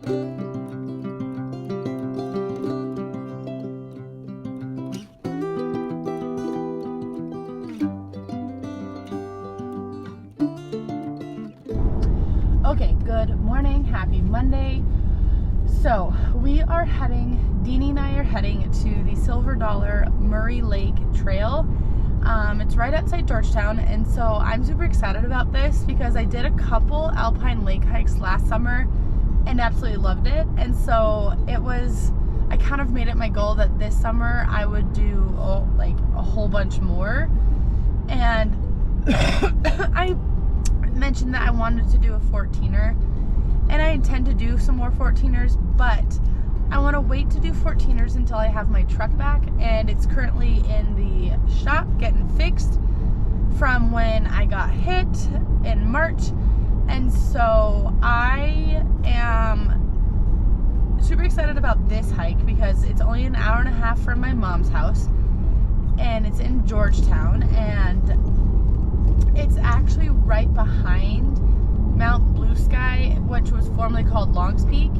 Okay, good morning, happy Monday. So we are Deanie and I are heading to the Silver Dollar Murray Lake Trail. It's right outside Georgetown, and so I'm super excited about this because I did a couple Alpine lake hikes last summer and absolutely loved it. And so I kind of made it my goal that this summer I would do a whole bunch more. And I mentioned that I wanted to do a 14er, and I intend to do some more 14ers, but I want to wait to do 14ers until I have my truck back, and it's currently in the shop getting fixed from when I got hit in March. And so I am super excited about this hike because it's only an hour and a half from my mom's house, and it's in Georgetown, and it's actually right behind Mount Blue Sky, which was formerly called Longs Peak.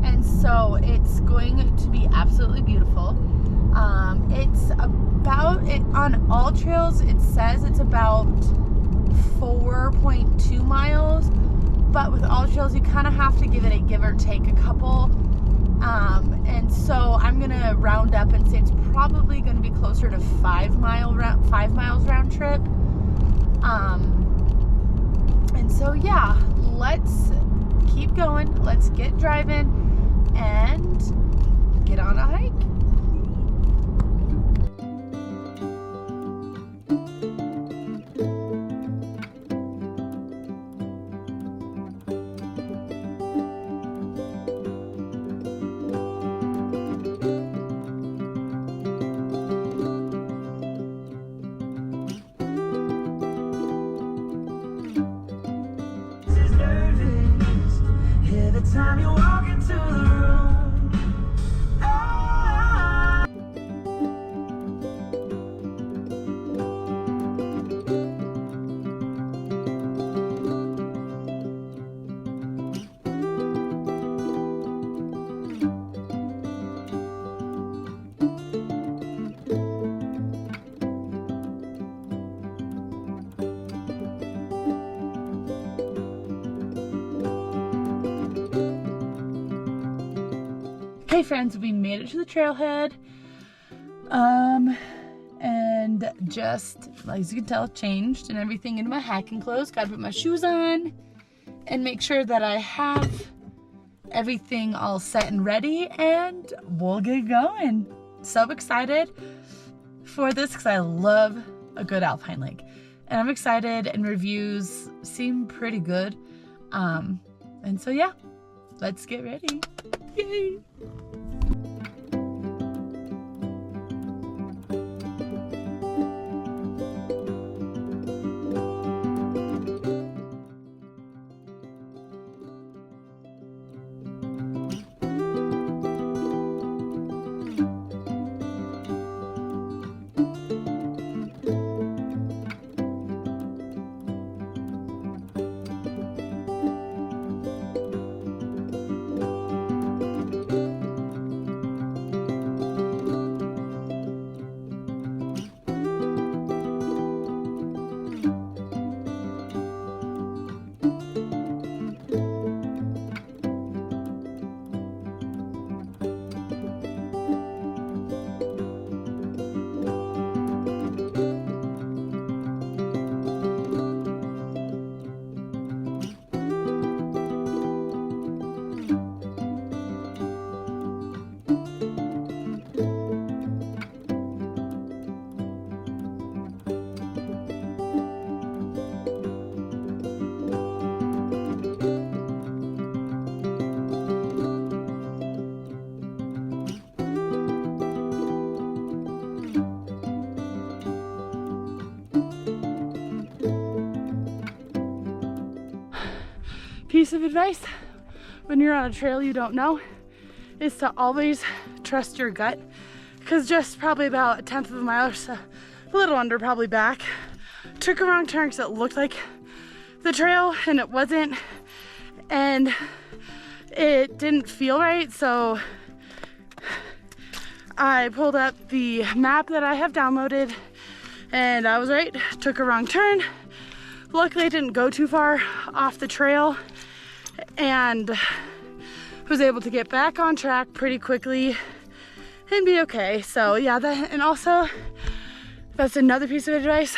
And so it's going to be absolutely beautiful. It's on all trails, it says it's about 4.2 miles, but with all trails you kind of have to give it a give or take a couple. And so I'm gonna round up and say it's probably gonna be closer to 5 miles round trip. And so yeah, let's keep going, let's get driving and get on a hike. Time you walk into the room, Hey friends, we made it to the trailhead, and just, as you can tell, changed and everything into my hiking clothes. Gotta put my shoes on and make sure that I have everything all set and ready, and we'll get going. So excited for this because I love a good alpine lake, and I'm excited, and reviews seem pretty good. And so yeah, let's get ready. Yay! Piece of advice when you're on a trail you don't know is to always trust your gut, because just probably about 1/10 of a mile or so, a little under probably back, took a wrong turn because it looked like the trail and it wasn't, and it didn't feel right, so I pulled up the map that I have downloaded, and I was right, took a wrong turn. Luckily I didn't go too far off the trail and was able to get back on track pretty quickly and be okay. So yeah, and also that's another piece of advice.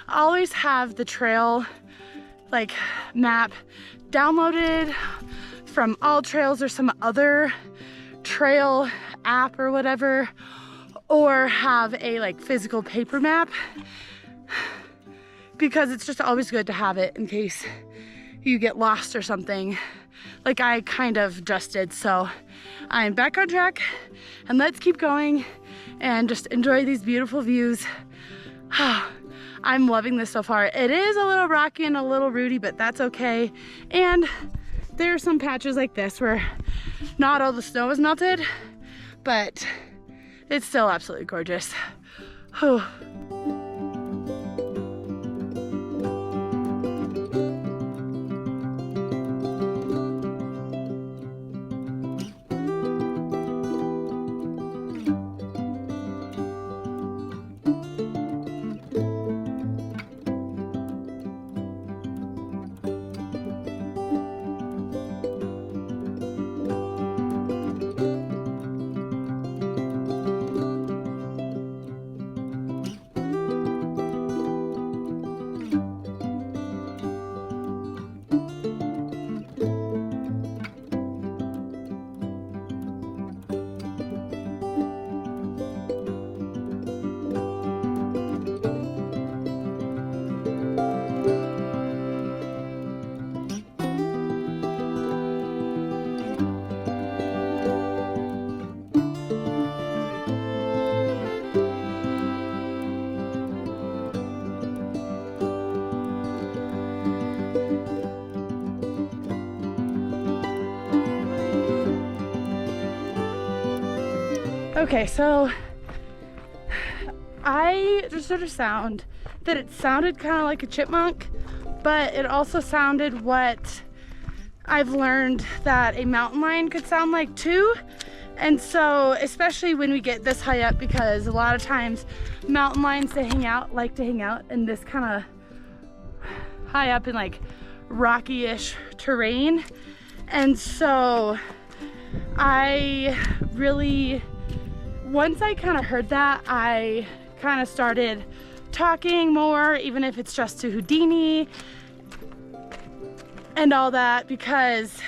Always have the trail like map downloaded from All Trails or some other trail app or whatever, or have a like physical paper map, because it's just always good to have it in case you get lost or something, like I kind of just did. So I'm back on track, and let's keep going and just enjoy these beautiful views. I'm loving this so far. It is a little rocky and a little rooty, but that's okay. And there are some patches like this where not all the snow is melted, but it's still absolutely gorgeous. Whew. Okay, so I just heard a sound that it sounded kind of like a chipmunk, but it also sounded what I've learned that a mountain lion could sound like too. And so, especially when we get this high up, because a lot of times mountain lions like to hang out in this kind of high up in like rocky-ish terrain. And so once I kind of heard that, I kind of started talking more, even if it's just to Houdini and all that, because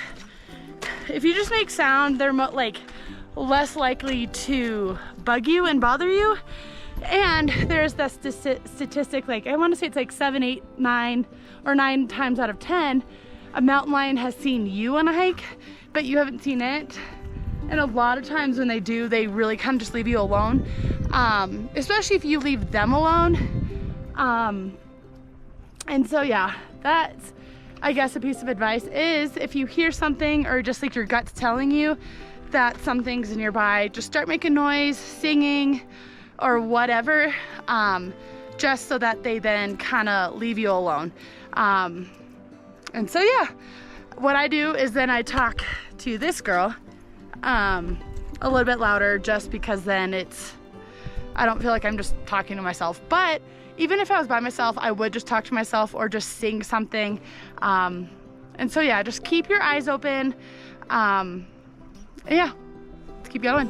if you just make sound, they're like less likely to bug you and bother you. And there's this statistic, like I want to say it's like 7, 8, 9 or 9 times out of 10, a mountain lion has seen you on a hike, but you haven't seen it. And a lot of times when they do, they really kind of just leave you alone, especially if you leave them alone. And so yeah, that's, I guess, a piece of advice is if you hear something or just like your gut's telling you that something's nearby, just start making noise, singing or whatever, just so that they then kind of leave you alone. And so yeah, what I do is then I talk to this girl a little bit louder, just because then I don't feel like I'm just talking to myself. But even if I was by myself, I would just talk to myself or just sing something. And so yeah, just keep your eyes open. Yeah, let's keep going.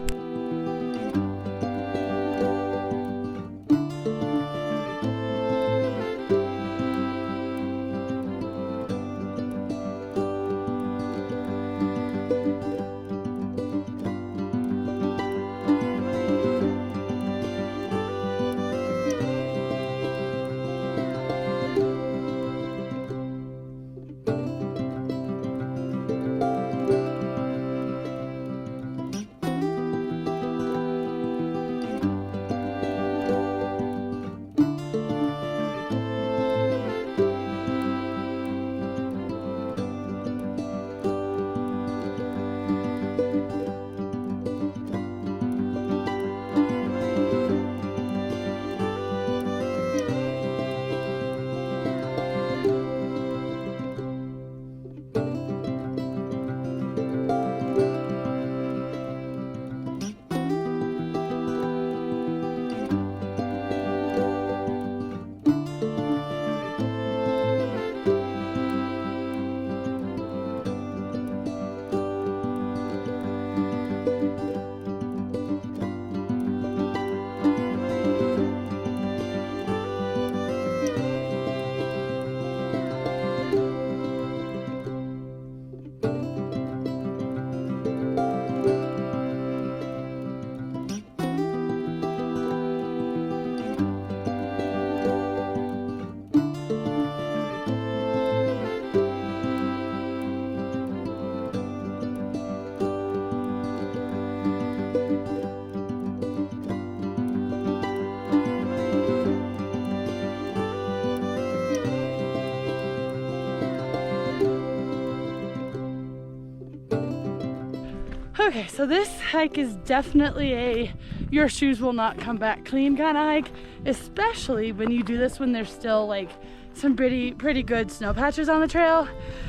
Okay, so this hike is definitely a your shoes will not come back clean kind of hike, especially when you do this when there's still like some pretty good snow patches on the trail,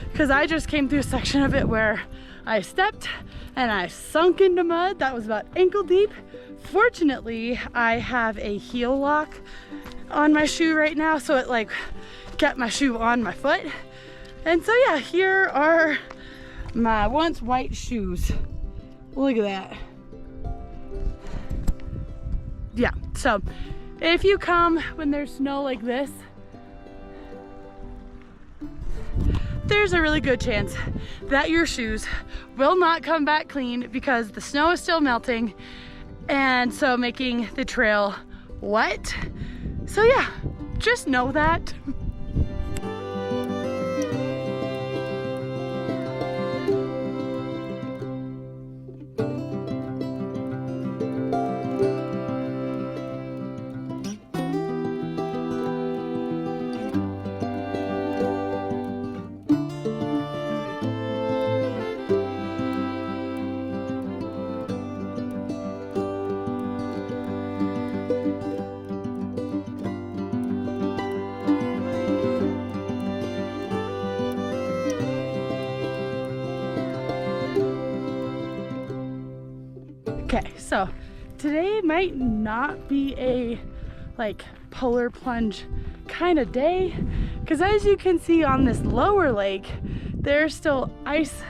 because I just came through a section of it where I stepped and I sunk into mud that was about ankle deep. Fortunately, I have a heel lock on my shoe right now, so it like kept my shoe on my foot. And so yeah, here are my once white shoes. Look at that. Yeah, so if you come when there's snow like this, there's a really good chance that your shoes will not come back clean because the snow is still melting, and so making the trail wet. So yeah, just know that. Okay, so today might not be a like polar plunge kind of day, because as you can see on this lower lake, there's still ice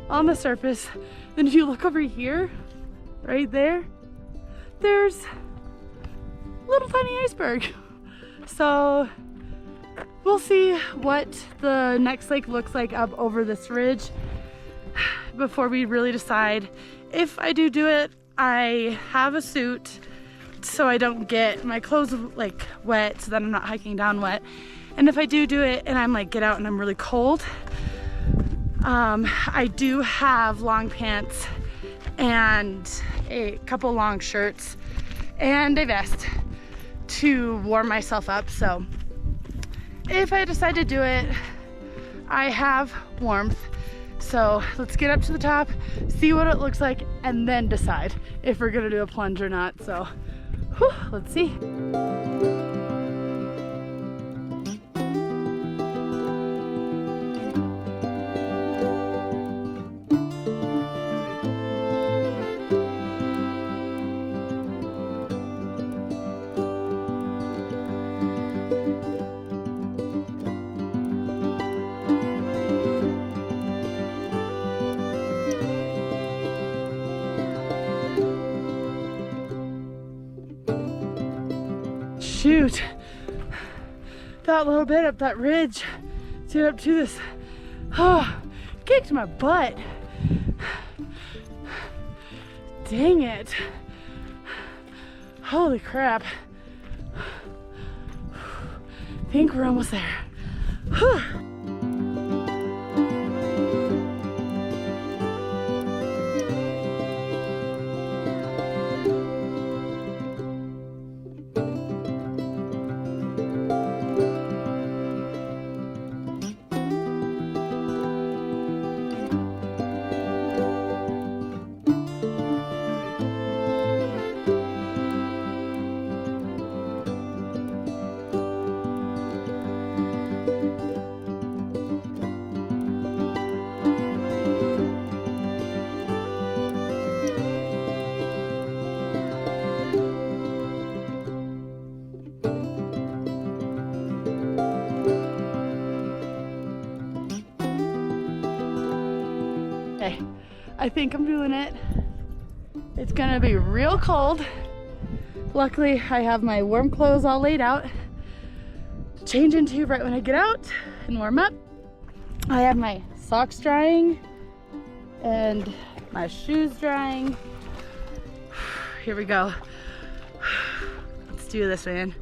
on the surface. Then if you look over here, right there, there's a little tiny iceberg. So we'll see what the next lake looks like up over this ridge before we really decide. If I do it, I have a suit so I don't get my clothes like wet, so that I'm not hiking down wet. And if I do it and I'm like get out and I'm really cold, I do have long pants and a couple long shirts and a vest to warm myself up. So if I decide to do it, I have warmth. So let's get up to the top, see what it looks like, and then decide if we're gonna do a plunge or not. So whew, let's see. Shoot, that little bit up that ridge to get up to this, oh, kicked my butt. Dang it. Holy crap. I think we're almost there. Whew. Okay, I think I'm doing it. It's gonna be real cold. Luckily, I have my warm clothes all laid out to change into right when I get out and warm up. I have my socks drying and my shoes drying. Here we go. Let's do this, man.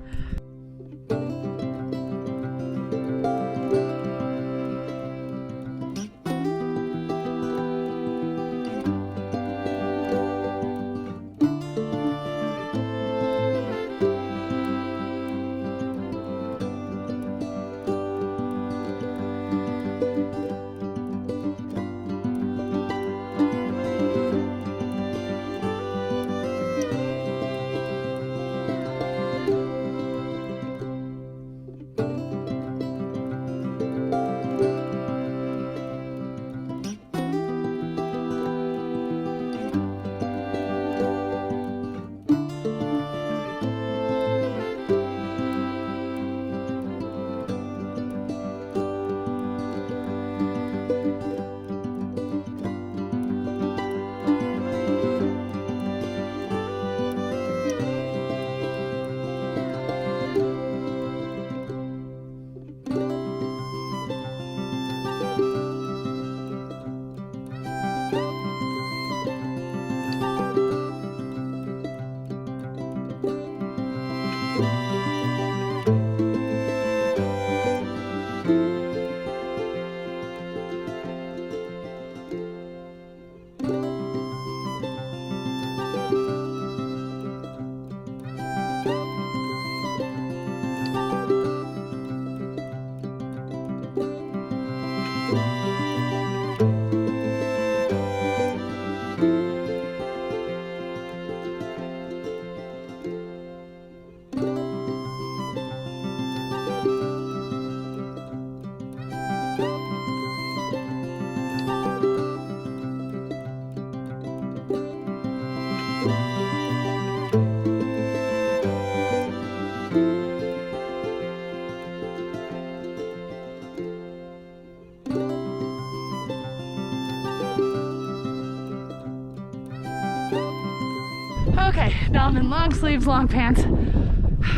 Okay, now I'm in long sleeves, long pants,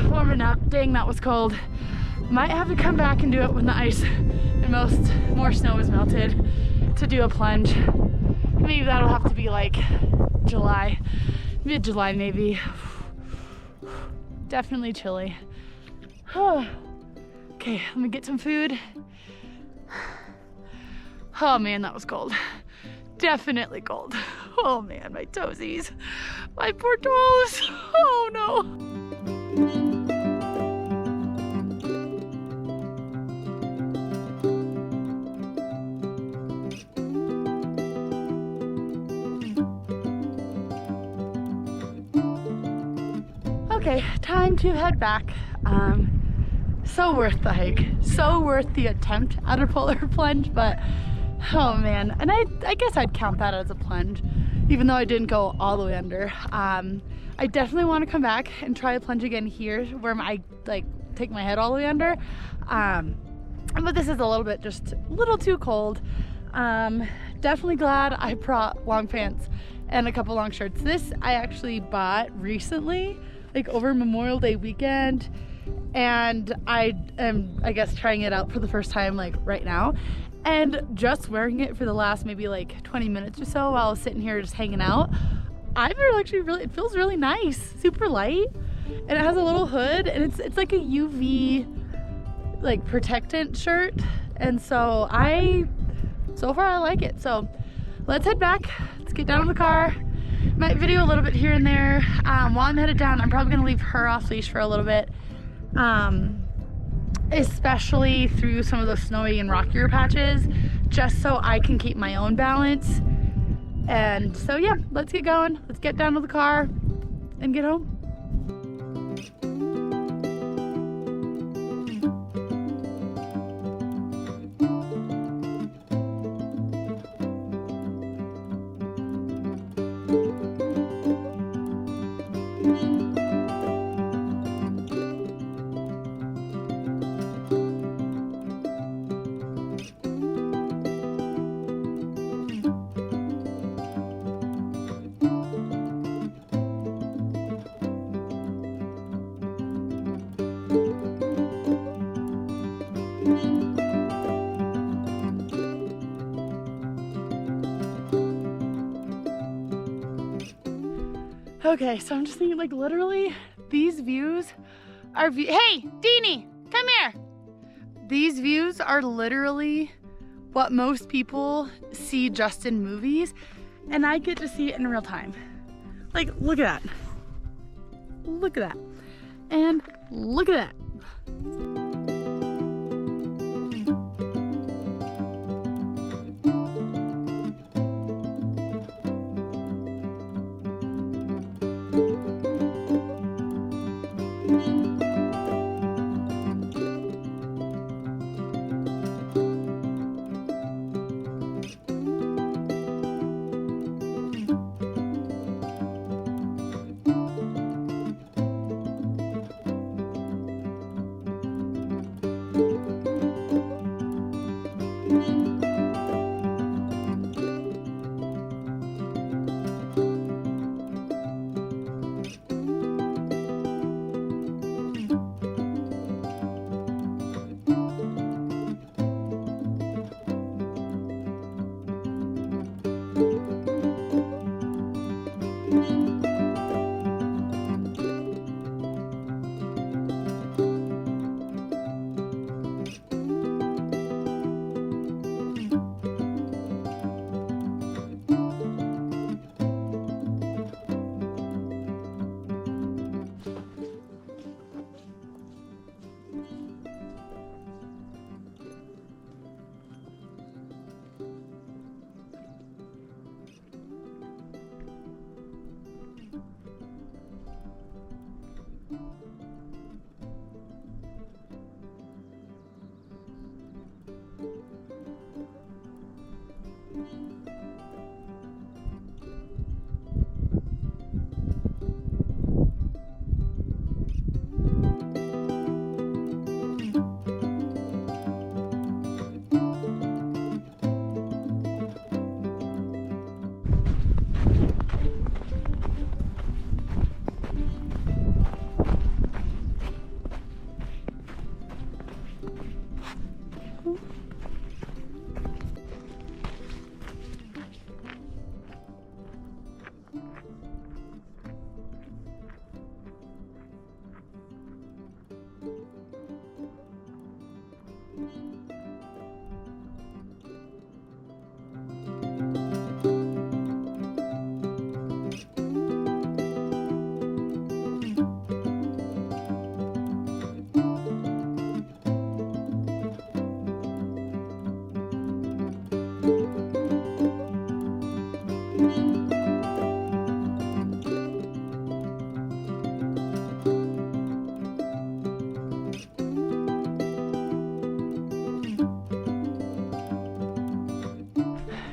warming up. Dang, that was cold. Might have to come back and do it when the ice and more snow is melted to do a plunge. Maybe that'll have to be like July, mid-July maybe. Definitely chilly. Okay, let me get some food. Oh man, that was cold. Definitely cold. Oh man, my toesies. My poor toes. Oh no. Okay, time to head back. So worth the hike, so worth the attempt at a polar plunge, but oh man, and I guess I'd count that as a plunge, even though I didn't go all the way under. I definitely want to come back and try a plunge again here, where I like take my head all the way under. But this is a little bit, just a little too cold. Definitely glad I brought long pants and a couple long shirts. This I actually bought recently, like over Memorial Day weekend, and I am, I guess, trying it out for the first time like right now, and just wearing it for the last maybe like 20 minutes or so while I was sitting here just hanging out. I've actually really, it feels really nice, super light, and it has a little hood, and it's like a UV like protectant shirt, and so far I like it. So let's head back, let's get down in the car. Might video a little bit here and there. While I'm headed down, I'm probably gonna leave her off leash for a little bit, especially through some of those snowy and rockier patches, just so I can keep my own balance. And so yeah, let's get going. Let's get down to the car and get home. Okay, so I'm just thinking, like, literally these views are hey, Deanie, come here. These views are literally what most people see just in movies, and I get to see it in real time. Like, look at that. Look at that. And look at that.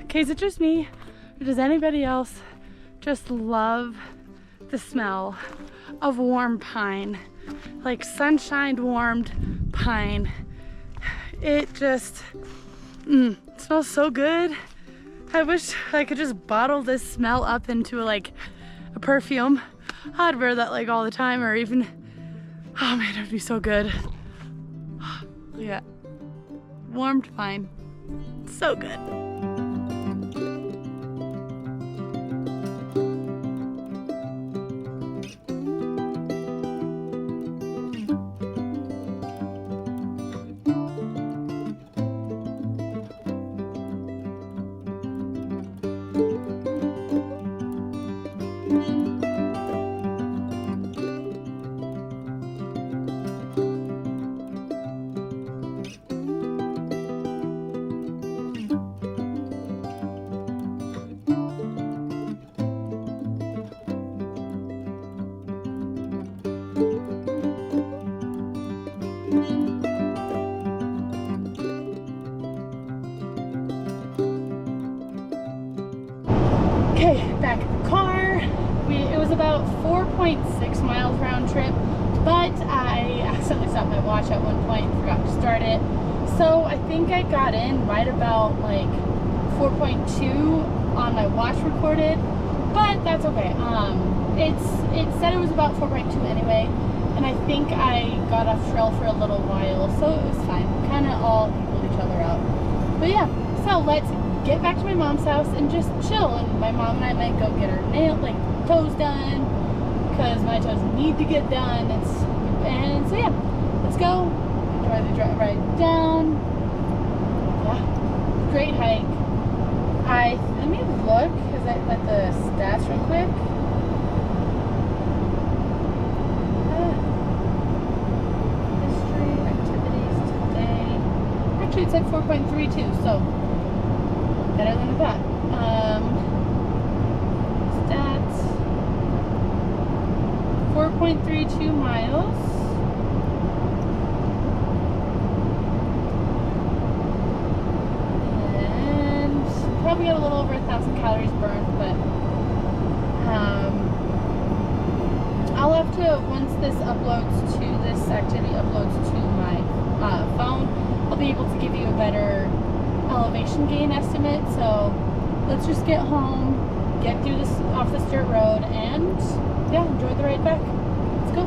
Okay, is it just me, or does anybody else just love the smell of warm pine? Like sunshine warmed pine. It just smells so good. I wish I could just bottle this smell up into like a perfume. I'd wear that like all the time, or even, oh man, it would be so good. Yeah, warmed pine, so good. Okay, back at the car. It was about 4.6 miles round trip, but I accidentally stopped my watch at one point, forgot to start it. So I think I got in right about like 4.2 on my watch recorded, but that's okay. It said it was about 4.2 anyway, and I think I got off trail for a little while, so it was fine. Kind of all equaled each other out. But yeah, so let's get back to my mom's house and just chill, and my mom and I might go get her toes done, because my toes need to get done. And so yeah, let's go enjoy the ride down. Yeah, great hike. Let me look at the stats real quick. History, activities today. Actually, it said 4.32, so better than I thought. Stats. 4.32 miles. And probably got a little over 1,000 calories burned, but I'll have to, once this activity uploads to my phone, I'll be able to give you a better elevation gain estimate. So let's just get home, get through this off this dirt road, and yeah, enjoy the ride back. Let's go.